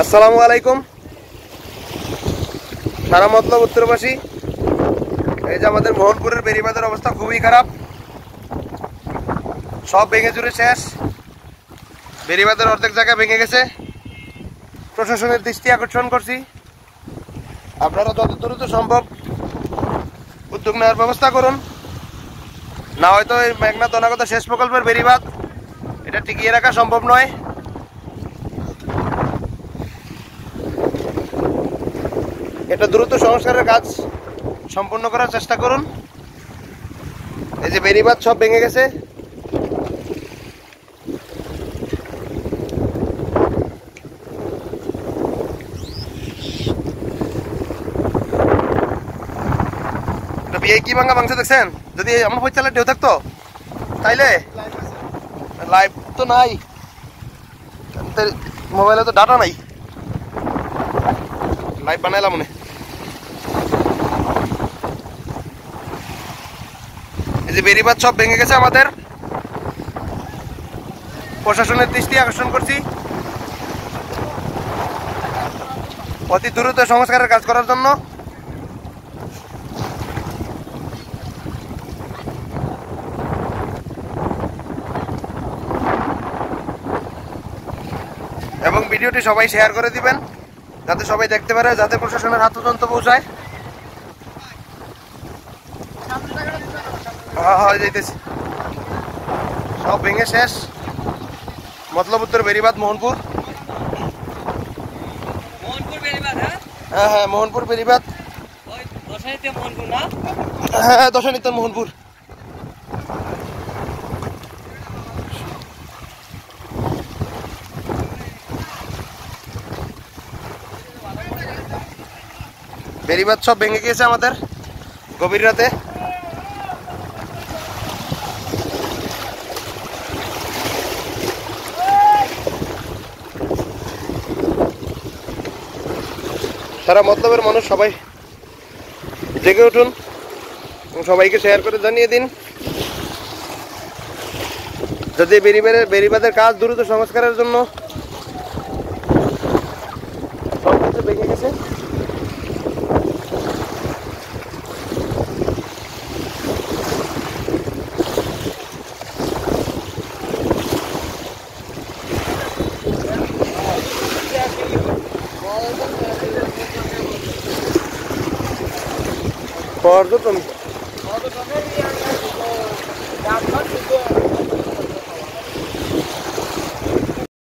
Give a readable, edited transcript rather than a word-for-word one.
আসসালামু আলাইকুম। সারা মতলব উত্তরবাসী, এই যে আমাদের মোহনপুরের বেড়িবাঁধের অবস্থা খুবই খারাপ, সব ভেঙে চুরে শেষ। বেড়িবাঁধের অর্ধেক জায়গা ভেঙে গেছে। প্রশাসনের দৃষ্টি আকর্ষণ করছি, আপনারা যত দ্রুত সম্ভব উদ্যোগ নেওয়ার ব্যবস্থা করুন, না হয়তো এই মেঘনা দনাগত শেষ প্রকল্পের বেড়িবাঁধ এটা টিকিয়ে রাখা সম্ভব নয়। এটা দ্রুত সংস্কারের কাজ সম্পূর্ণ করার চেষ্টা করুন। এই যে বেড়িবাঁধ সব ভেঙে গেছে। কি ভাঙা মাংস দেখছেন? যদি এমন পয়সালে ঢেউ থাকতো তাইলে লাইভ তো নাই, মোবাইলে তো ডাটা নাই, লাইভ বানাইলাম মনে। এই যে বেড়িবাঁধ সব ভেঙে গেছে আমাদের, প্রশাসনের দৃষ্টি আকর্ষণ করছি অতি দ্রুত সংস্কারের কাজ করার জন্য। এবং ভিডিওটি সবাই শেয়ার করে দিবেন যাতে সবাই দেখতে পারে, যাতে প্রশাসনের হাত পর্যন্ত পৌঁছায়। যাইতেছি, সব ভেঙে শেষ। মতলব উত্তর বেড়িবাঁধ মোহনপুর। হ্যাঁ হ্যাঁ, মোহনপুর বেড়িবাঁধ। হ্যাঁ, দশানিত মোহনপুর। বেড়িবাঁধ সব ভেঙে গিয়েছে আমাদের গভীর রাতে। সারা মতলবের মানুষ সবাই জেগে উঠুন এবং সবাইকে শেয়ার করে জানিয়ে দিন যদি বেড়িবাঁধের কাজ দ্রুত সংস্কারের জন্য। সব কিছু ভেঙে গেছে। পর্যটন